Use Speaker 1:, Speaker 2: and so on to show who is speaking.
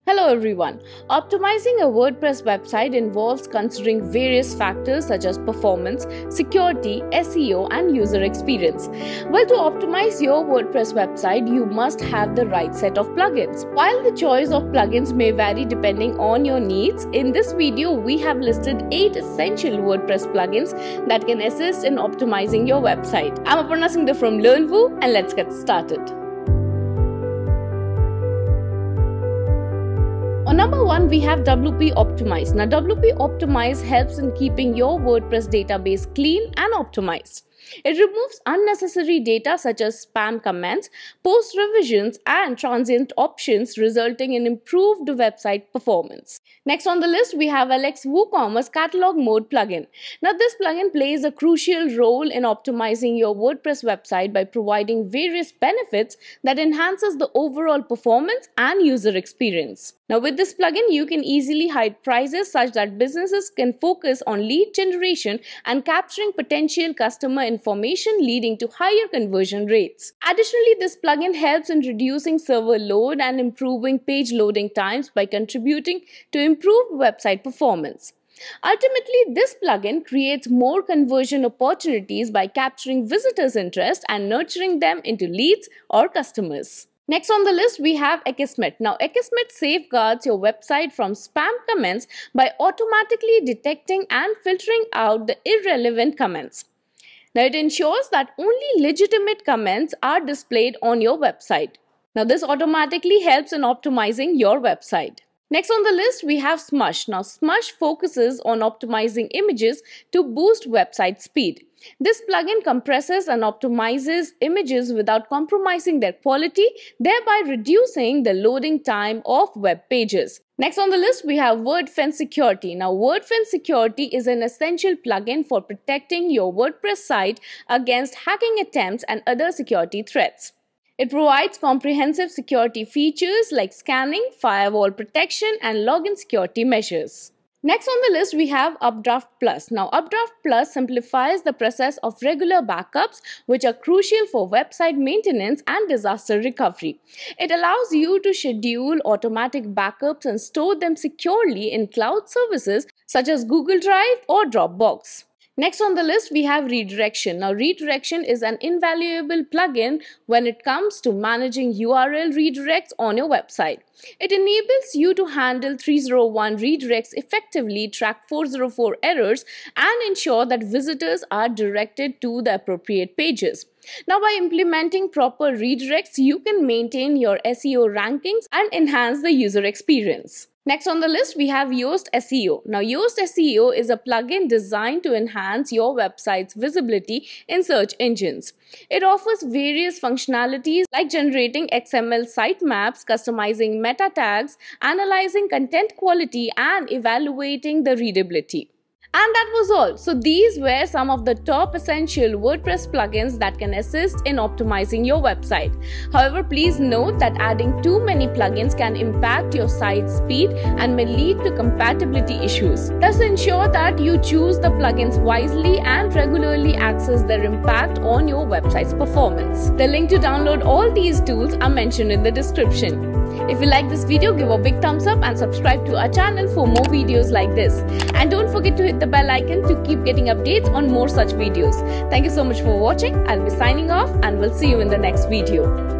Speaker 1: Hello everyone. Optimizing a WordPress website involves considering various factors such as performance, security, SEO, and user experience. Well, to optimize your WordPress website, you must have the right set of plugins. While the choice of plugins may vary depending on your needs, in this video we have listed 8 essential WordPress plugins that can assist in optimizing your website. I'm Aparna Singh from LearnWoo, and let's get started. On number 1, we have WP Optimize. Now, WP Optimize helps in keeping your WordPress database clean and optimized. It removes unnecessary data such as spam comments, post revisions, and transient options, resulting in improved website performance. Next on the list, we have ELEX WooCommerce Catalog Mode plugin. Now, this plugin plays a crucial role in optimizing your WordPress website by providing various benefits that enhances the overall performance and user experience. Now, with this plugin, you can easily hide prices such that businesses can focus on lead generation and capturing potential customer information, leading to higher conversion rates. Additionally, this plugin helps in reducing server load and improving page loading times by contributing to improved website performance. Ultimately, this plugin creates more conversion opportunities by capturing visitors' interest and nurturing them into leads or customers. Next on the list, we have Akismet. Now, Akismet safeguards your website from spam comments by automatically detecting and filtering out the irrelevant comments. Now, it ensures that only legitimate comments are displayed on your website. Now, this automatically helps in optimizing your website. Next on the list, we have Smush. Now, Smush focuses on optimizing images to boost website speed. This plugin compresses and optimizes images without compromising their quality, thereby reducing the loading time of web pages. Next on the list, we have Wordfence Security. Now, Wordfence Security is an essential plugin for protecting your WordPress site against hacking attempts and other security threats. It provides comprehensive security features like scanning, firewall protection, and login security measures. Next on the list, we have UpdraftPlus. Now, UpdraftPlus simplifies the process of regular backups, which are crucial for website maintenance and disaster recovery. It allows you to schedule automatic backups and store them securely in cloud services such as Google Drive or Dropbox. Next on the list, we have Redirection. Now, Redirection is an invaluable plugin when it comes to managing URL redirects on your website. It enables you to handle 301 redirects effectively, track 404 errors, and ensure that visitors are directed to the appropriate pages. Now, by implementing proper redirects, you can maintain your SEO rankings and enhance the user experience. Next on the list, we have Yoast SEO. Now, Yoast SEO is a plugin designed to enhance your website's visibility in search engines. It offers various functionalities like generating XML sitemaps, customizing meta tags, analyzing content quality, and evaluating the readability. And that was all. So these were some of the top essential WordPress plugins that can assist in optimizing your website. However, please note that adding too many plugins can impact your site's speed and may lead to compatibility issues. Thus, ensure that you choose the plugins wisely and regularly access their impact on your website's performance. The link to download all these tools are mentioned in the description. If you like this video, give a big thumbs up and subscribe to our channel for more videos like this. And don't forget to hit the bell icon to keep getting updates on more such videos. Thank you so much for watching. I'll be signing off and we'll see you in the next video.